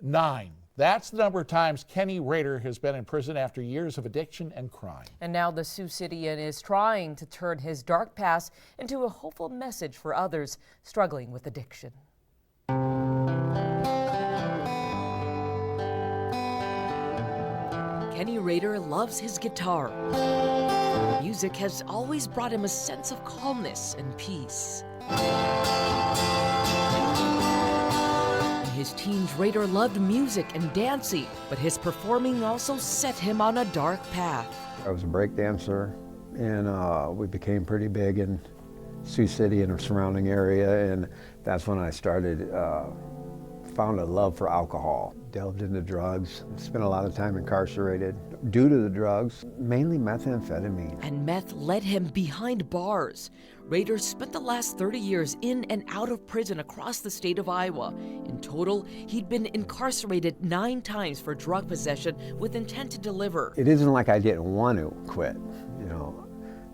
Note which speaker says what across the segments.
Speaker 1: 9. That's the number of times Kenny Rader has been in prison after years of addiction and crime.
Speaker 2: And now the Sioux Cityan is trying to turn his dark past into a hopeful message for others struggling with addiction. Kenny Rader loves his guitar. Music has always brought him a sense of calmness and peace. In his teens, Rader loved music and dancing, but his performing also set him on a dark path.
Speaker 3: I was a break dancer, and we became pretty big in Sioux City and the surrounding area, and that's when I started, found a love for alcohol. Delved into drugs, spent a lot of time incarcerated due to the drugs, mainly methamphetamine.
Speaker 2: And meth led him behind bars. Rader spent the last 30 years in and out of prison across the state of Iowa. In total, he'd been incarcerated 9 times for drug possession with intent to deliver.
Speaker 3: It isn't like I didn't want to quit, you know.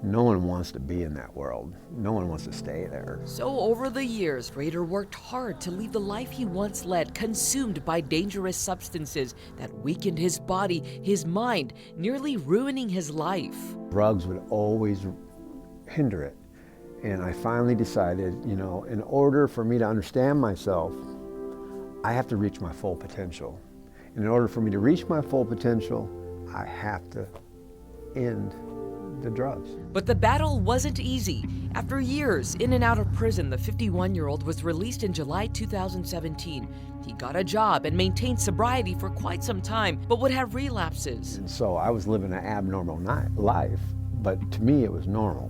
Speaker 3: No one wants to be in that world. No one wants to stay there.
Speaker 2: So over the years, Rader worked hard to leave the life he once led, consumed by dangerous substances that weakened his body, his mind, nearly ruining his life.
Speaker 3: Drugs would always hinder it. And I finally decided, you know, in order for me to understand myself, I have to reach my full potential. And in order for me to reach my full potential, I have to end the drugs.
Speaker 2: But the battle wasn't easy. After years in and out of prison, the 51-year-old was released in July 2017. He got a job and maintained sobriety for quite some time, but would have relapses.
Speaker 3: And so I was living an abnormal life, but to me it was normal.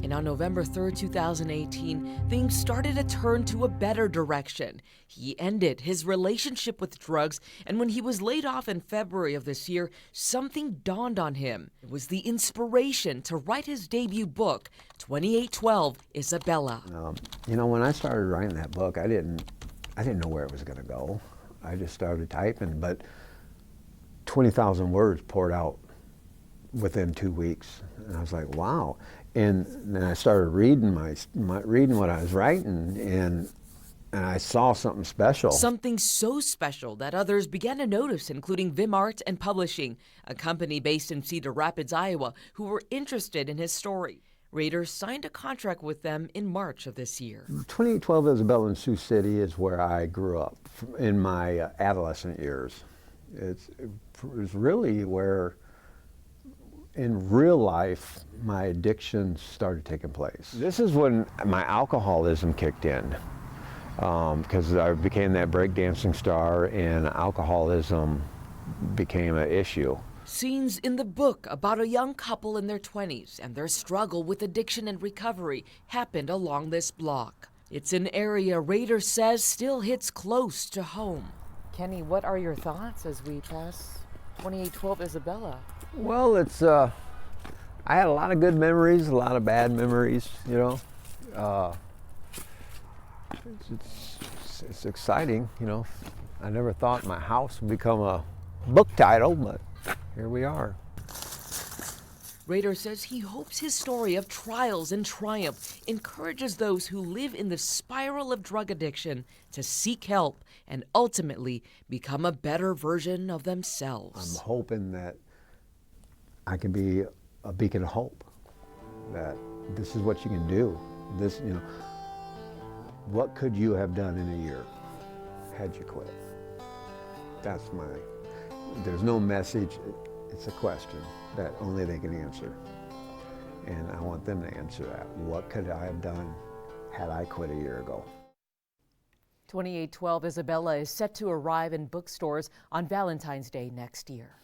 Speaker 2: And on November 3rd, 2018, things started to turn to a better direction. He ended his relationship with drugs, and when he was laid off in February of this year, something dawned on him. It was the inspiration to write his debut book, 2812 Isabella.
Speaker 3: You know, when I started writing that book, I didn't know where it was going to go. I just started typing, but 20,000 words poured out within 2 weeks, and I was like, wow. And then I started reading reading what I was writing, and I saw something special.
Speaker 2: Something so special that others began to notice, including Vim Art and Publishing, a company based in Cedar Rapids, Iowa, who were interested in his story. Rader signed a contract with them in March of this year.
Speaker 3: 2812 Isabella in Sioux City is where I grew up in my adolescent years. It was really where, in real life, my addiction started taking place. This is when my alcoholism kicked in, because I became that breakdancing star and alcoholism became an issue.
Speaker 2: Scenes in the book about a young couple in their 20s and their struggle with addiction and recovery happened along this block. It's an area Rader says still hits close to home. Kenny, what are your thoughts as we pass 2812 Isabella?
Speaker 3: Well, it's, I had a lot of good memories, a lot of bad memories, you know. It's exciting, you know. I never thought my house would become a book title, but here we are.
Speaker 2: Rader says he hopes his story of trials and triumph encourages those who live in the spiral of drug addiction to seek help and ultimately become a better version of themselves.
Speaker 3: I'm hoping that I can be a beacon of hope, that this is what you can do. This, you know, what could you have done in a year had you quit? That's there's no message, it's a question that only they can answer. And I want them to answer that. What could I have done had I quit a year ago?
Speaker 2: 2812 Isabella is set to arrive in bookstores on Valentine's Day next year.